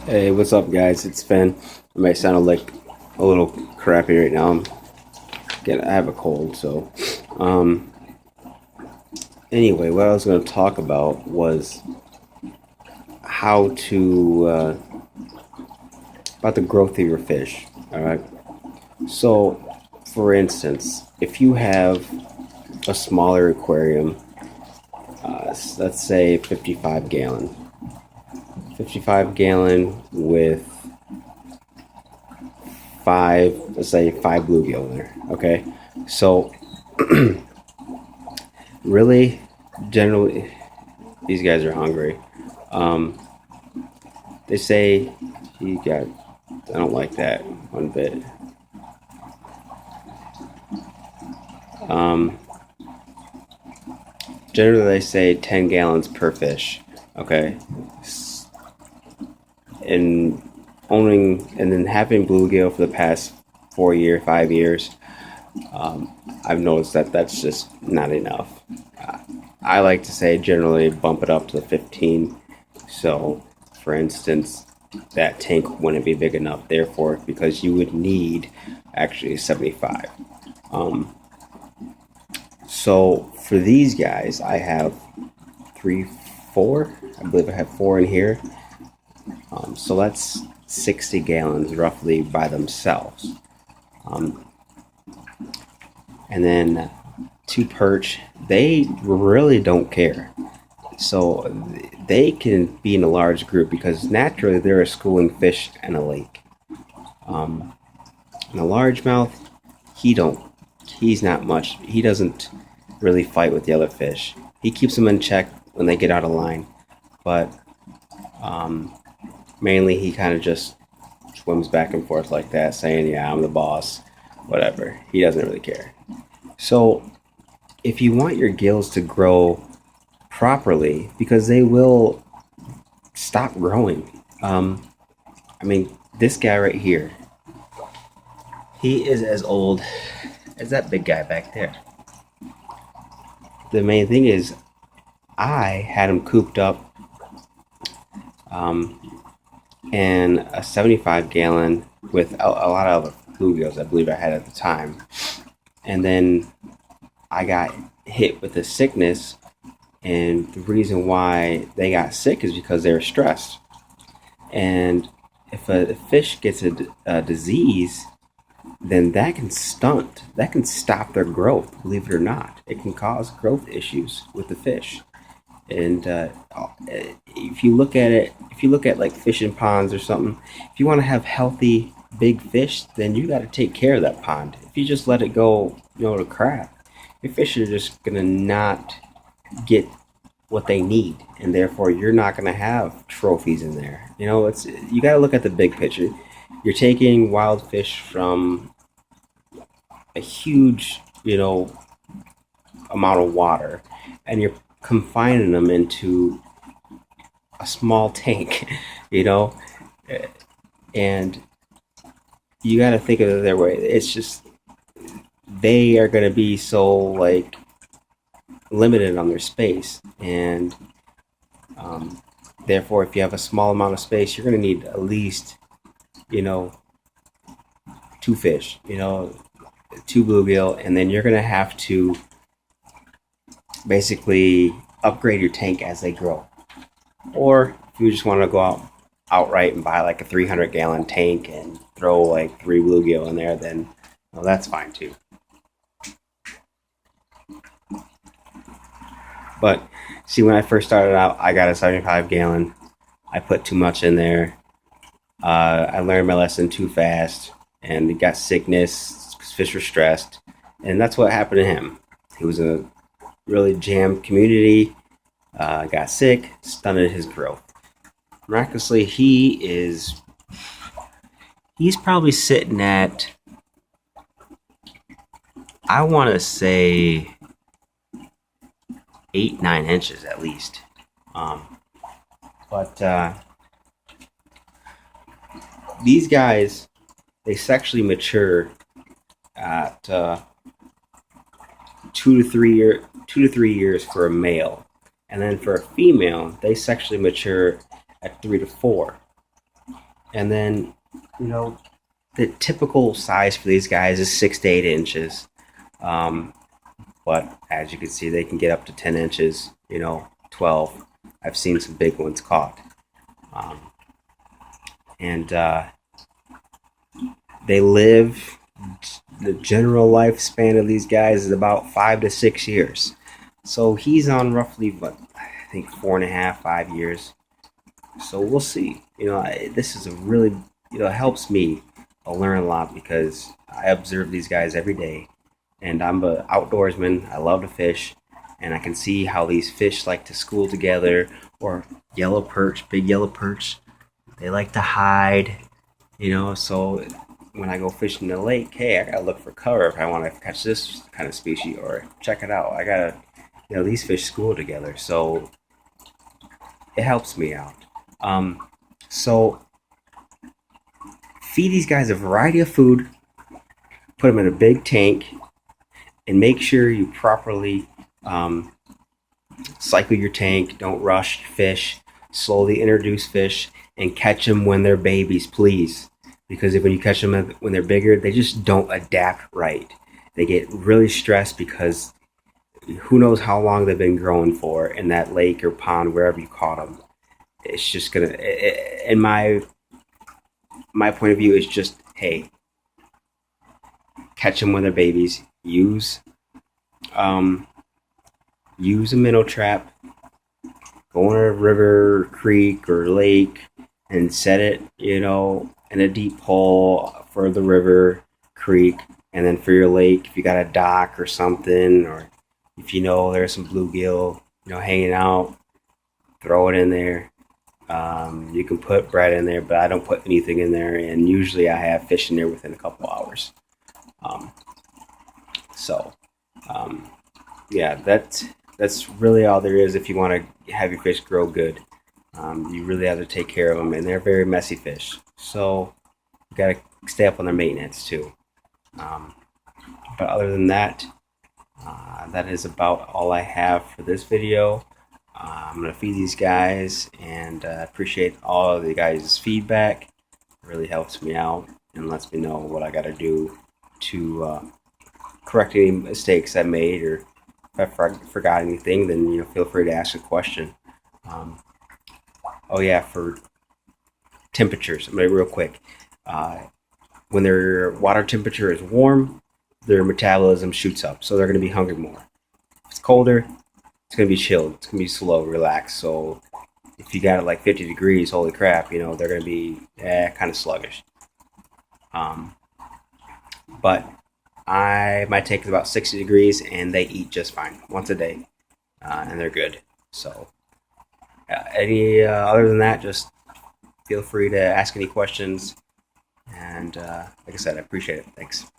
Hey, what's up, guys? It's Finn. I might sound like a little crappy right now. I have a cold, so. Um, anyway, what I was going to talk about was how to about the growth of your fish. All right. So, for instance, if you have a smaller aquarium, let's say 55 gallon with let's say five bluegill in there. Okay, so really, generally, these guys are hungry. Um, they say you got. I don't like that one bit. Um, Generally, they say 10 gallons per fish. Okay, and owning and then having bluegill for the past 4 year, 5 years, I've noticed that that's just not enough. I like to say generally bump it up to the 15. So, for instance, that tank wouldn't be big enough, therefore, because you would need actually 75. Um, so, for these guys, I have three, four. I believe I have four in here. So that's 60 gallons roughly by themselves. Um, and then two perch, they really don't care. So they can be in a large group because naturally they're a schooling fish in a lake. Um, and a largemouth, he don't. He's not much. He doesn't really fight with the other fish. He keeps them in check when they get out of line, but um, mainly he kind of just swims back and forth like that, saying, "Yeah, I'm the boss." Whatever. He doesn't really care. So if you want your gills to grow properly, because they will stop growing. I mean, this guy right here, he is as old as that big guy back there. The main thing is, I had him cooped up um, in a 75 gallon with a lot of other bluegills I believe I had at the time. And then I got hit with a sickness, and the reason why they got sick is because they were stressed. And if a fish gets a disease, then that can stop their growth. Believe it or not, it can cause growth issues with the fish. And if you look at it, if you look at like fishing ponds or something, if you want to have healthy big fish, then you got to take care of that pond. If you just let it go, to crap, your fish are just gonna not get what they need, and therefore you're not gonna have trophies in there. It's you got to look at the big picture. You're taking wild fish from a huge, amount of water, and you're confining them into a small tank, you know, and you got to think of it their way. It's just they are going to be so like limited on their space, and therefore, if you have a small amount of space, you're going to need at least, you know, two fish, two bluegill, and then you're going to have to basically upgrade your tank as they grow. Or if you just want to go outright and buy like a 300 gallon tank and throw like three bluegill in there, then that's fine too. But see, when I first started out, I got a 75 gallon. I put too much in there. I learned my lesson too fast, and it got sickness because fish were stressed, and that's what happened to him. He was in a really jammed community, got sick, stunted his growth. Miraculously, he's probably sitting at, I want to say, 8-9 inches at least. But these guys, they sexually mature at 2 to 3 years for a male, and then for a female, they sexually mature at 3 to 4. And then, you know, the typical size for these guys is 6 to 8 inches. Um, but as you can see, they can get up to 10 inches, 12. I've seen some big ones caught. Um, and they live, the general lifespan of these guys is about 5 to 6 years. So he's on roughly, what, I think 4.5, 5 years. So we'll see. This is a really, helps me learn a lot because I observe these guys every day, and I'm an outdoorsman. I love to fish, and I can see how these fish like to school together. Or yellow perch, big yellow perch, they like to hide. So when I go fishing in the lake, hey, I gotta look for cover if I want to catch this kind of species, or check it out. I gotta, these fish school together, so it helps me out. So feed these guys a variety of food, put them in a big tank, and make sure you properly cycle your tank. Don't rush fish. Slowly introduce fish and catch them when they're babies, please. Because when you catch them when they're bigger, they just don't adapt right. They get really stressed because who knows how long they've been growing for in that lake or pond, wherever you caught them. It's just gonna, in my point of view, is just, hey, catch them when they're babies. Um, use a minnow trap. Go in a river, creek, or lake, and set it, in a deep hole for the river, creek, and then for your lake, if you got a dock or something, or if there's some bluegill, hanging out, throw it in there. You can put bread in there, but I don't put anything in there, and usually I have fish in there within a couple hours. Um, so, um, yeah, that's really all there is if you want to have your fish grow good. You really have to take care of them, and they're very messy fish. So you got to stay up on their maintenance too. Um, but other than that, that is about all I have for this video. I'm going to feed these guys, and appreciate all of the guys' feedback. It really helps me out and lets me know what I got to do to correct any mistakes I made, or if I forgot anything, then feel free to ask a question. Um, oh yeah, for temperatures, real quick. Uh, when their water temperature is warm, their metabolism shoots up, so they're going to be hungry more. If it's colder, it's going to be chilled. It's going to be slow, relaxed. So if you got it like 50 degrees, holy crap, they're going to be kind of sluggish. But my take is about 60 degrees, and they eat just fine once a day, and they're good. So any other than that, just feel free to ask any questions. And like I said, I appreciate it. Thanks.